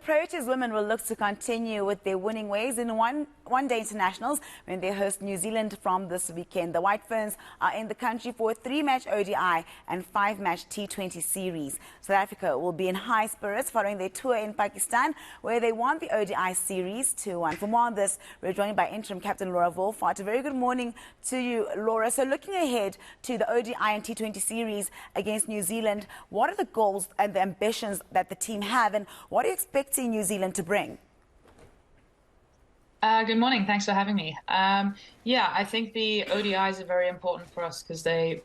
Proteas women will look to continue with their winning ways in one-day internationals when they host New Zealand from this weekend. The White Ferns are in the country for a 3-match ODI and 5-match T20 series. South Africa will be in high spirits following their tour in Pakistan, where they won the ODI series 2-1. For more on this, we're joined by Interim Captain Wolvaardt. A very good morning to you, Laura. So looking ahead to the ODI and T20 series against New Zealand, what are the goals and the ambitions that the team have, and what are you expecting New Zealand to bring? Good morning. Thanks for having me. Yeah, I think the ODIs are very important for us because they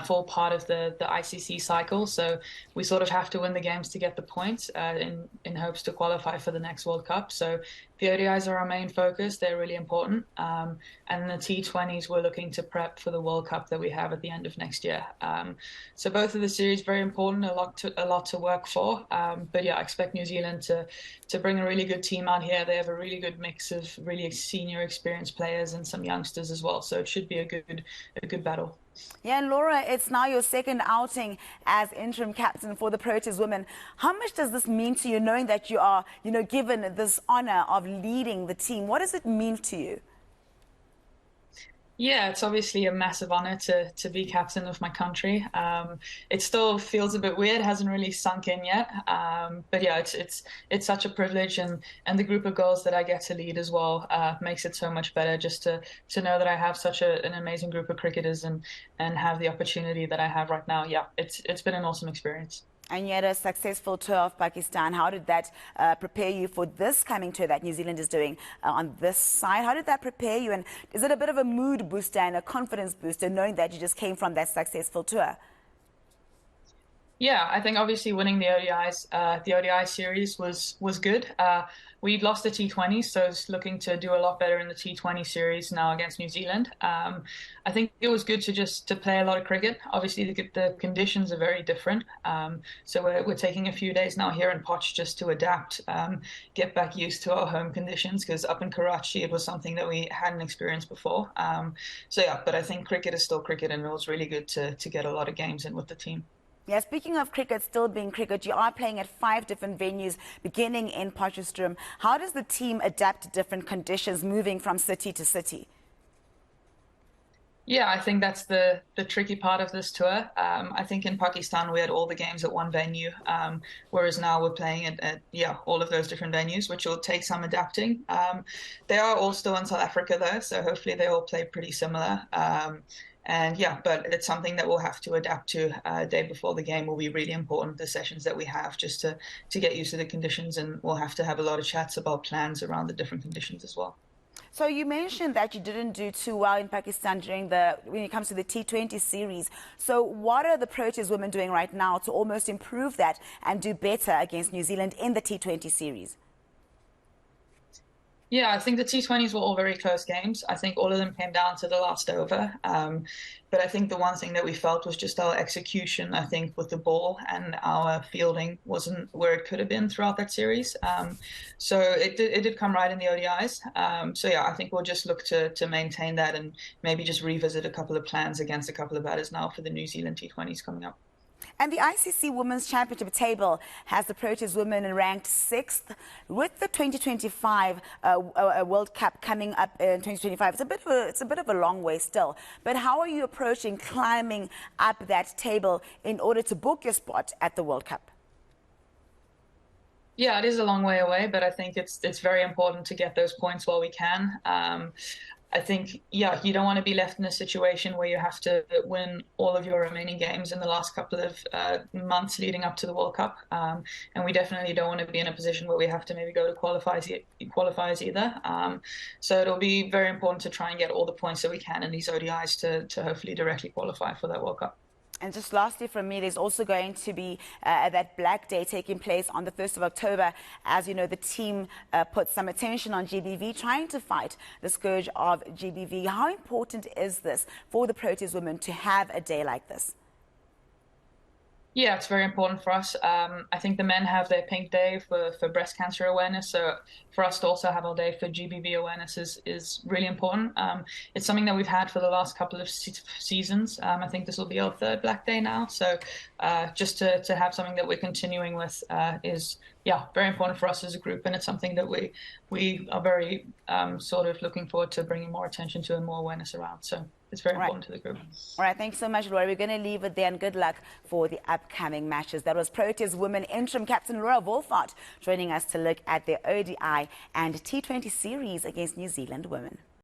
fall part of the ICC cycle. So we sort of have to win the games to get the points in hopes to qualify for the next World Cup. So the ODIs are our main focus. They're really important. And the T20s, we're looking to prep for the World Cup that we have at the end of next year. So both of the series very important, a lot to work for. But yeah, I expect New Zealand to bring a really good team out here. They have a really good mix of really senior experienced players and some youngsters as well. So it should be a good battle. Yeah, and Laura, it's now your second outing as interim captain for the Proteas Women. How much does this mean to you, knowing that you are, given this honor of leading the team? What does it mean to you? Yeah, it's obviously a massive honor to be captain of my country. It still feels a bit weird, hasn't really sunk in yet. But yeah, it's such a privilege, and the group of girls that I get to lead as well makes it so much better. Just to know that I have such an amazing group of cricketers and have the opportunity that I have right now. Yeah, it's been an awesome experience. And you had a successful tour of Pakistan. How did that prepare you for this coming tour that New Zealand is doing on this side? How did that prepare you? And is it a bit of a mood booster and a confidence booster knowing that you just came from that successful tour? Yeah, I think obviously winning the ODIs, the ODI series was good. We'd lost the T20, so I was looking to do a lot better in the T20 series now against New Zealand. I think it was good to play a lot of cricket. Obviously, the conditions are very different. So we're taking a few days now here in Poch just to adapt, get back used to our home conditions, because up in Karachi, it was something that we hadn't experienced before. So yeah, but I think cricket is still cricket, and it was really good to get a lot of games in with the team. Yeah, speaking of cricket still being cricket, you are playing at 5 different venues beginning in Potchefstroom. How does the team adapt to different conditions moving from city to city? Yeah, I think that's the tricky part of this tour. I think in Pakistan we had all the games at one venue, whereas now we're playing at all of those different venues, which will take some adapting. They are all still in South Africa though, so hopefully they all play pretty similar. And yeah, but it's something that we'll have to adapt to. Day before the game will be really important, the sessions that we have, just to get used to the conditions, and we'll have to have a lot of chats about plans around the different conditions as well. So you mentioned that you didn't do too well in Pakistan when it comes to the T20 series. So what are the Proteas women doing right now to almost improve that and do better against New Zealand in the T20 series? Yeah, I think the T20s were all very close games. I think all of them came down to the last over. But I think the one thing that we felt was just our execution, I think, with the ball, and our fielding wasn't where it could have been throughout that series. So it did come right in the ODIs. So yeah, I think we'll just look to maintain that and maybe just revisit a couple of plans against a couple of batters now for the New Zealand T20s coming up. And the ICC Women's Championship table has the Proteas women ranked 6th. With the 2025 World Cup coming up in 2025, it's a bit of a long way still. But how are you approaching climbing up that table in order to book your spot at the World Cup? Yeah, it is a long way away, but I think it's very important to get those points while we can. I think, yeah, you don't want to be left in a situation where you have to win all of your remaining games in the last couple of months leading up to the World Cup. And we definitely don't want to be in a position where we have to maybe go to qualifiers either. So it'll be very important to try and get all the points that we can in these ODIs to hopefully directly qualify for that World Cup. And just lastly from me, there's also going to be that Black Day taking place on the 1st of October. As you know, the team put some attention on GBV, trying to fight the scourge of GBV. How important is this for the Proteas women to have a day like this? Yeah, it's very important for us. I think the men have their pink day for breast cancer awareness. So for us to also have our day for GBV awareness is really important. It's something that we've had for the last couple of seasons. I think this will be our 3rd Black Day now. So just to have something that we're continuing with is yeah, very important for us as a group, and it's something that we are very sort of looking forward to bringing more attention to and more awareness around. So it's very All right. important to the group. All right, thanks so much, Laura. We're going to leave it there, and good luck for the upcoming matches. That was Proteas Women Interim Captain Wolvaardt joining us to look at their ODI and T20 series against New Zealand women.